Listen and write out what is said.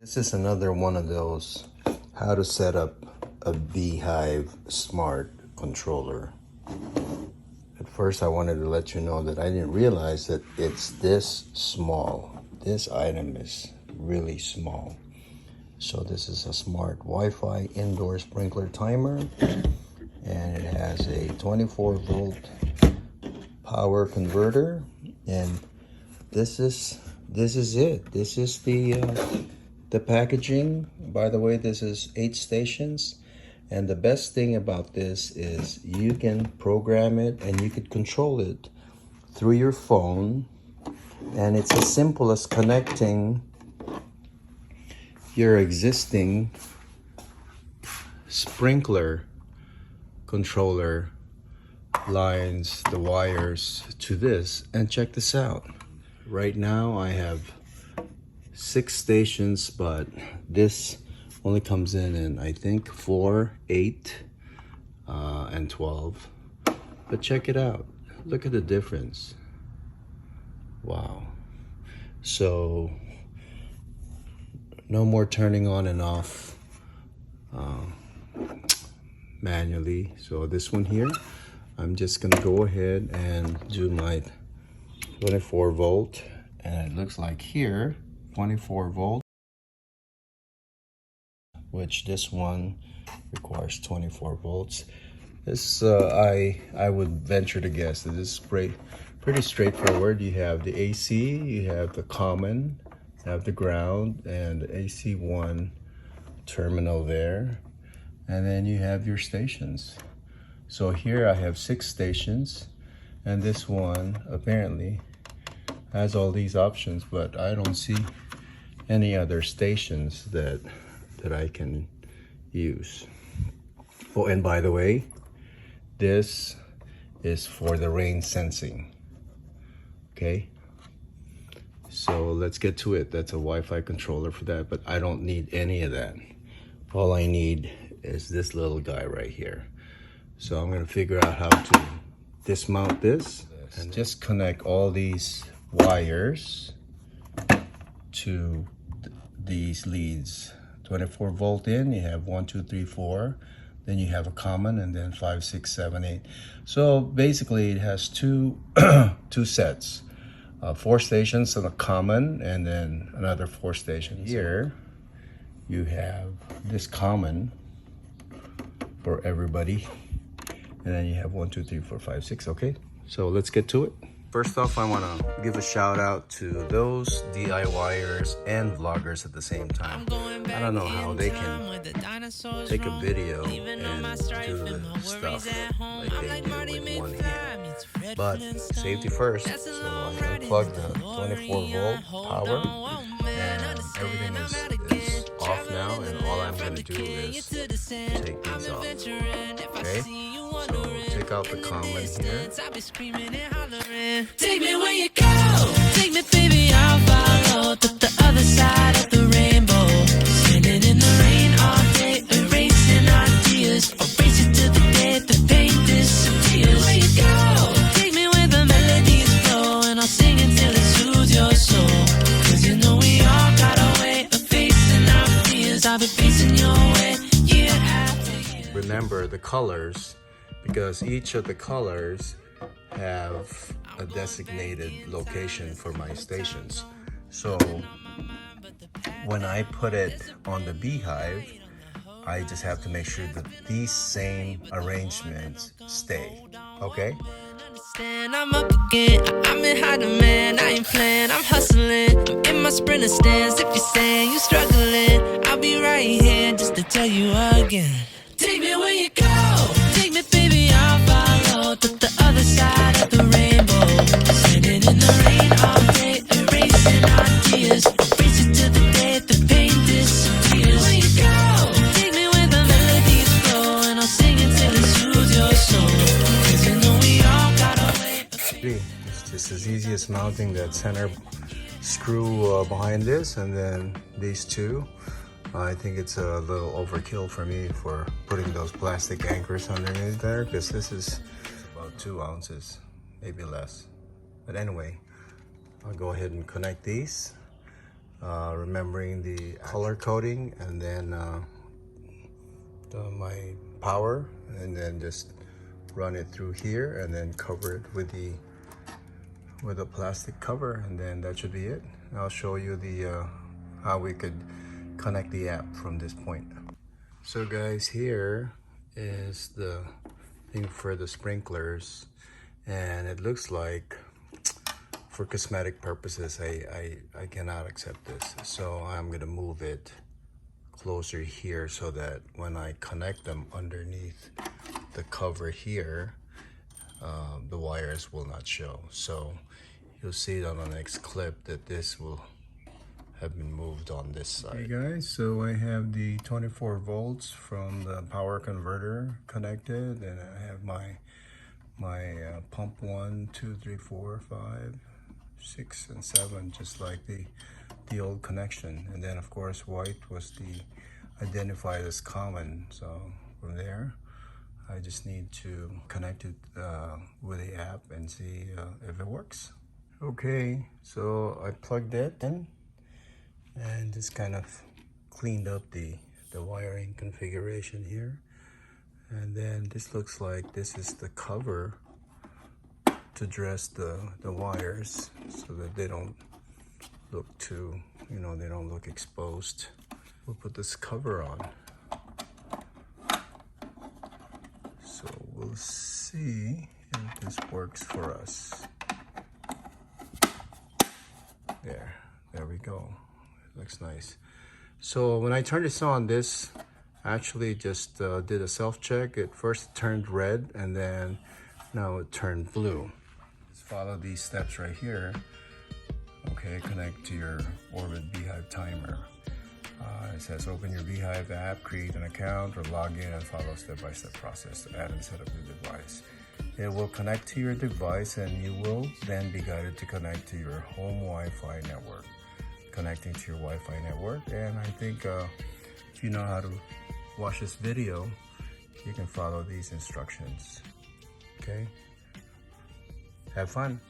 This is another one of those how to set up a B Hyve Smart controller. At first I wanted to let you know that I didn't realize that it's this small. This item is really small. So this is a smart Wi-Fi indoor sprinkler timer, and it has a 24-volt power converter, and this is it. This is the packaging. By the way, this is 8 stations, and the best thing about this is you can program it and you could control it through your phone, and it's as simple as connecting your existing sprinkler controller lines, the wires, to this. And check this out. Right now I have 6 stations, but this only comes in I think 4, 8, and 12. But check it out. Look at the difference. Wow. So no more turning on and off manually. So this one here, I'm just gonna go ahead and do my 24 volt, and it looks like here 24 volt, which this one requires 24 volts. This I would venture to guess that this is pretty straightforward. You have the AC, you have the common, you have the ground, and the AC1 terminal there, and then you have your stations. So here I have 6 stations, and this one apparently has all these options, but I don't see any other stations that I can use. Oh, and by the way, this is for the rain sensing. Okay, so let's get to it. That's a Wi-Fi controller for that, but I don't need any of that. All I need is this little guy right here. So I'm going to figure out how to dismount this and just connect all these wires to these leads. 24 volt in, you have 1, 2, 3, 4, then you have a common, and then 5, 6, 7, 8. So basically it has two sets, 4 stations and a common, and then another 4 stations. Here you have this common for everybody, and then you have 1, 2, 3, 4, 5, 6. Okay, so let's get to it. First off, I want to give a shout out to those DIYers and vloggers at the same time. I don't know how they can take a video and do the stuff like they do with one hand. But safety first, so I unplug the 24 volt power, and everything is off now, and all I'm going to do is take these off. Okay, so take out the common here. Take me where you go, take me baby, I'll follow to the other side of the rainbow. Standing in the rain all day, erasing our tears, erasing to the day the pain disappears. Where you go, take me where the melodies flow, and I'll sing until it soothes your soul. Cause you know we all got a way of facing our fears. I'll be facing your way year after year. Remember the colors, because each of the colors have a designated location for my stations. So when I put it on the B Hyve, I just have to make sure that these same arrangements stay. Okay? I'm up again, I'm in high demand, I ain't playing, I'm hustling, I'm in my sprinter stance. If you're saying you're struggling, I'll be right here just to tell you again. Take me where you go, take me baby, I'll follow to the other side of the rainbow. Standing in the rain all day, erasing our tears, erasing to the day the pain disappears. Where you go, take me where the melodies flow, and I'll sing until it soothes your soul. Cause you know we all got a way of... It's just as easy as mounting that center screw behind this, and then these two. I think it's a little overkill for me for putting those plastic anchors underneath there, because this is about 2 ounces, maybe less. But anyway, I'll go ahead and connect these. remembering the color coding, and then my power, and then just run it through here and then cover it with a plastic cover, and then that should be it. I'll show you the how we could connect the app from this point. So guys, here is the thing for the sprinklers, and it looks like for cosmetic purposes I cannot accept this, so I'm gonna move it closer here so that when I connect them underneath the cover here, the wires will not show. So you'll see it on the next clip that this will have been moved on this side. Hey guys, so I have the 24 volts from the power converter connected, and I have my pump 1, 2, 3, 4, 5, 6, and 7, just like the old connection. And then of course white was identified as common. So from there, I just need to connect it with the app and see if it works. Okay, so I plugged it in and just kind of cleaned up the wiring configuration here. And then this looks like this is the cover to dress the wires so that they don't look too, they don't look exposed. We'll put this cover on. So we'll see if this works for us. There we go. It looks nice. So when I turned this on, this actually just did a self-check. It first turned red, and then now it turned blue. Just follow these steps right here. Okay, connect to your Orbit B Hyve timer. It says open your B Hyve app, create an account, or log in and follow step-by-step process to add and set up your device. It will connect to your device, and you will then be guided to connect to your home Wi-Fi network. Connecting to your Wi-Fi network, and I think if you know how to watch this video, you can follow these instructions. Okay? Have fun.